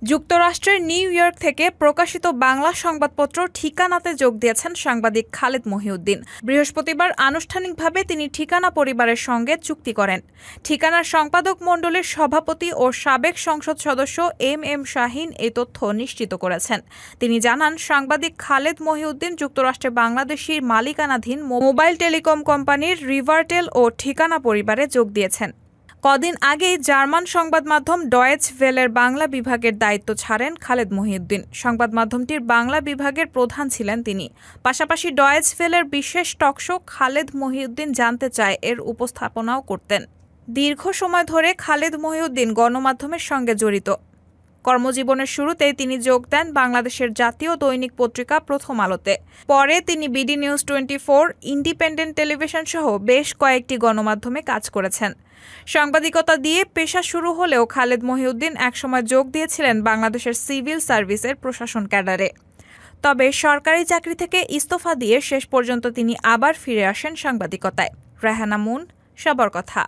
যুক্তরাষ্ট্রের new York থেকে প্রকাশিত বাংলা সংবাদপত্র ঠিকানাতে যোগ দিয়েছেন সাংবাদিক খালেদ মহিউদ্দিন। বৃহস্পতিবার আনুষ্ঠানিকভাবে তিনি ঠিকানা পরিবারের সঙ্গে চুক্তি করেন। ঠিকানার সম্পাদক মণ্ডলীর সভাপতি ও সাবেক সংসদ সদস্য এম শাহীন এই তথ্য নিশ্চিত করেছেন। তিনি জানান, সাংবাদিক খালেদ মহিউদ্দিন যুক্তরাষ্ট্রে বাংলাদেশির মালিকানাধীন মোবাইল টেলিকম কোম্পানির রিভারটেল ও ঠিকানা পরিবারে যোগ দিয়েছেন। কদিন আগেই জার্মান সংবাদ মাধ্যম ডয়েচ ভেলের বাংলা বিভাগের দায়িত্ব ছাড়েন খালেদ মহিউদ্দিন। সংবাদ মাধ্যমটির বাংলা বিভাগের প্রধান ছিলেন তিনি। পাশাপাশি ডয়েচ ভেলের বিশেষ টকশো খালেদ মহিউদ্দিন জানতে চায় এর উপস্থাপনাও করতেন। দীর্ঘ সময় ধরে খালেদ মহিউদ্দিন গণমাধ্যমের সঙ্গে জড়িত। কর্মজীবনের শুরুতেই তিনি যোগ দেন বাংলাদেশের জাতীয় দৈনিক পত্রিকা প্রথম আলোতে। পরে তিনি বিডি নিউজ 24, ইন্ডিপেন্ডেন্ট টেলিভিশন সহ বেশ কয়েকটি গণমাধ্যমে কাজ করেছেন। সাংবাদিকতা দিয়ে পেশা শুরু হলেও খালেদ মহিউদ্দিন একসময় যোগ দিয়েছিলেন বাংলাদেশের সিভিল সার্ভিসের প্রশাসন ক্যাডারে। তবে সরকারি চাকরি থেকে ইস্তফা দিয়ে শেষ পর্যন্ত তিনি আবার ফিরে আসেন সাংবাদিকতায়। রেহানা মুন, সবার কথা।